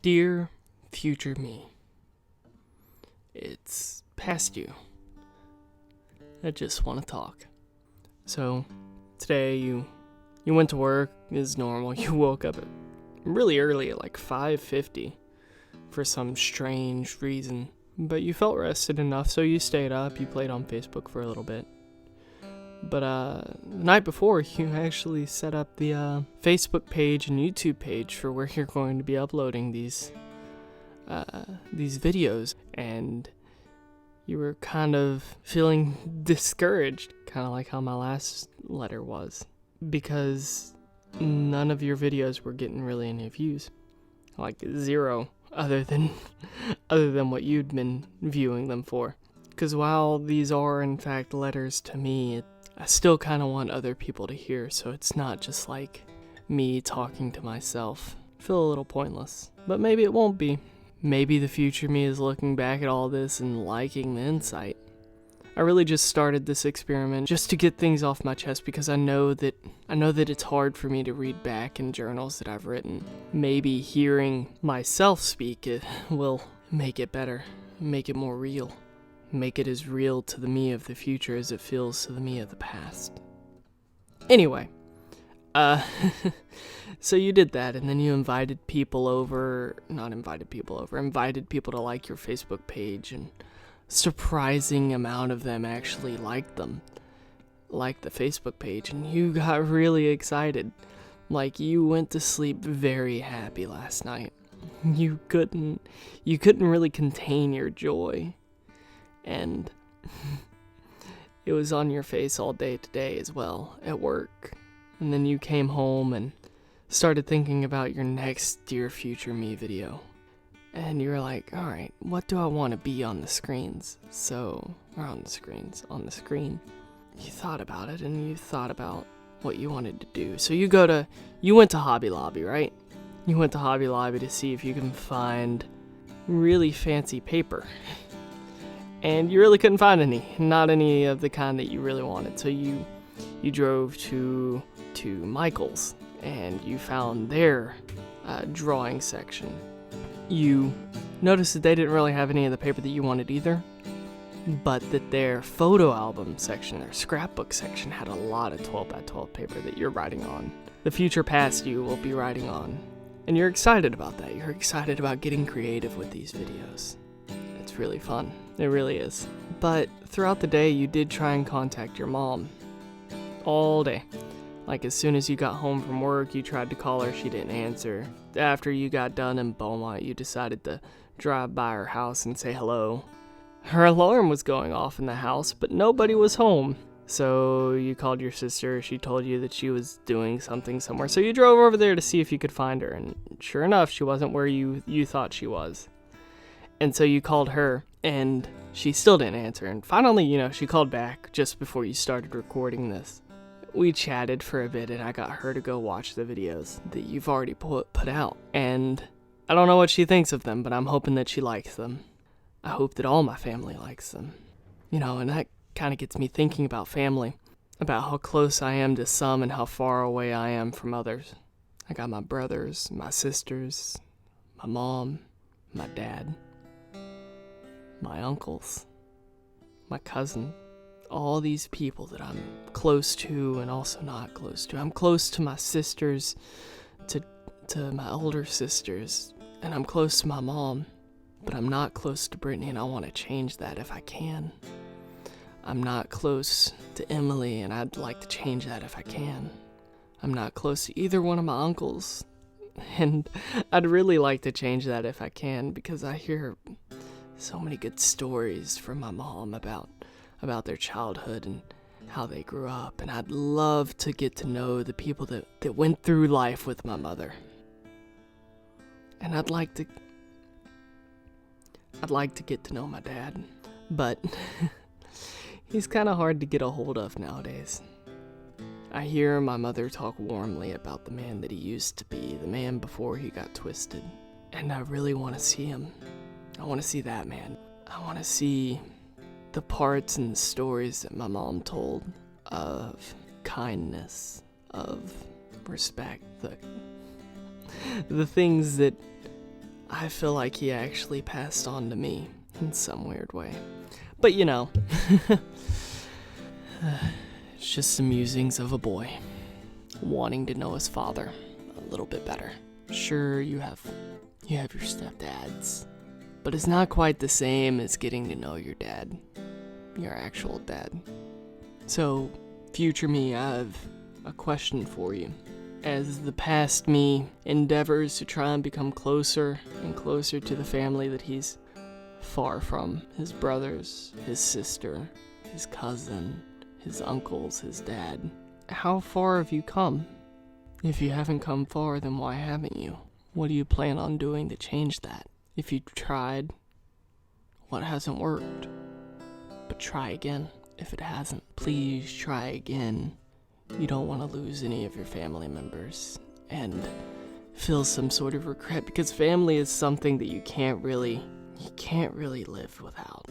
Dear future me, it's past you. I just want to talk. So, today you went to work as normal. You woke up really early at like 5:50 for some strange reason. But you felt rested enough, so you stayed up. You played on Facebook for a little bit. But the night before, you actually set up the Facebook page and YouTube page for where you're going to be uploading these videos, and you were kind of feeling discouraged, kind of like how my last letter was, because none of your videos were getting really any views, like zero, other than what you'd been viewing them for. Because while these are in fact letters to me, I still kind of want other people to hear, so it's not just like me talking to myself. I feel a little pointless, but maybe it won't be. Maybe the future me is looking back at all this and liking the insight. I really just started this experiment just to get things off my chest, because I know that it's hard for me to read back in journals that I've written. Maybe hearing myself speak it will make it better, make it more real. Make it as real to the me of the future as it feels to the me of the past. Anyway, so you did that, and then you invited people to like your Facebook page, and surprising amount of them actually liked the Facebook page, and you got really excited. Like, you went to sleep very happy last night. You couldn't really contain your joy. And it was on your face all day today as well, at work. And then you came home and started thinking about your next Dear Future Me video. And you were like, alright, what do I want to be on the screen? On the screen. You thought about it, and you thought about what you wanted to do. So you went to Hobby Lobby, right? You went to Hobby Lobby to see if you can find really fancy paper. And you really couldn't find any, not any of the kind that you really wanted. So you drove to Michael's, and you found their drawing section. You noticed that they didn't really have any of the paper that you wanted either, but that their photo album section, their scrapbook section, had a lot of 12x12 paper that you're writing on. The future past you will be writing on. And you're excited about that. You're excited about getting creative with these videos. It's really fun. It really is. But throughout the day, you did try and contact your mom. All day. Like, as soon as you got home from work, you tried to call her, she didn't answer. After you got done in Beaumont, you decided to drive by her house and say hello. Her alarm was going off in the house, but nobody was home. So you called your sister, she told you that she was doing something somewhere. So you drove over there to see if you could find her, and sure enough, she wasn't where you thought she was. And so you called her, and she still didn't answer. And finally, she called back just before you started recording this. We chatted for a bit, and I got her to go watch the videos that you've already put out. And I don't know what she thinks of them, but I'm hoping that she likes them. I hope that all my family likes them. And that kind of gets me thinking about family, about how close I am to some and how far away I am from others. I got my brothers, my sisters, my mom, my dad, my uncles, my cousin, all these people that I'm close to and also not close to. I'm close to my sisters, to my older sisters, and I'm close to my mom, but I'm not close to Brittany, and I want to change that if I can. I'm not close to Emily, and I'd like to change that if I can. I'm not close to either one of my uncles, and I'd really like to change that if I can, because I hear so many good stories from my mom about their childhood and how they grew up, and I'd love to get to know the people that went through life with my mother. And I'd like to get to know my dad, but he's kind of hard to get a hold of nowadays. I hear my mother talk warmly about the man that he used to be, the man before he got twisted, and I really want to see him. I want to see that man. I want to see the parts and the stories that my mom told of kindness, of respect, the things that I feel like he actually passed on to me in some weird way. But you know, it's just some musings of a boy wanting to know his father a little bit better. Sure, you have your stepdads, but it's not quite the same as getting to know your dad, your actual dad. So, future me, I have a question for you. As the past me endeavors to try and become closer and closer to the family that he's far from, his brothers, his sister, his cousin, his uncles, his dad, how far have you come? If you haven't come far, then why haven't you? What do you plan on doing to change that? If you've tried, what hasn't worked? But try again. If it hasn't, please try again. You don't want to lose any of your family members and feel some sort of regret, because family is something that you can't really live without.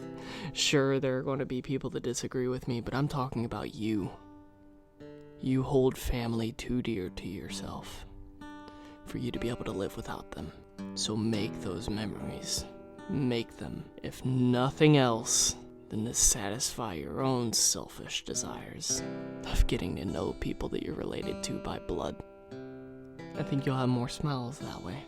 Sure, there are going to be people that disagree with me, but I'm talking about you. You hold family too dear to yourself for you to be able to live without them. So make those memories. Make them, if nothing else, than to satisfy your own selfish desires of getting to know people that you're related to by blood. I think you'll have more smiles that way.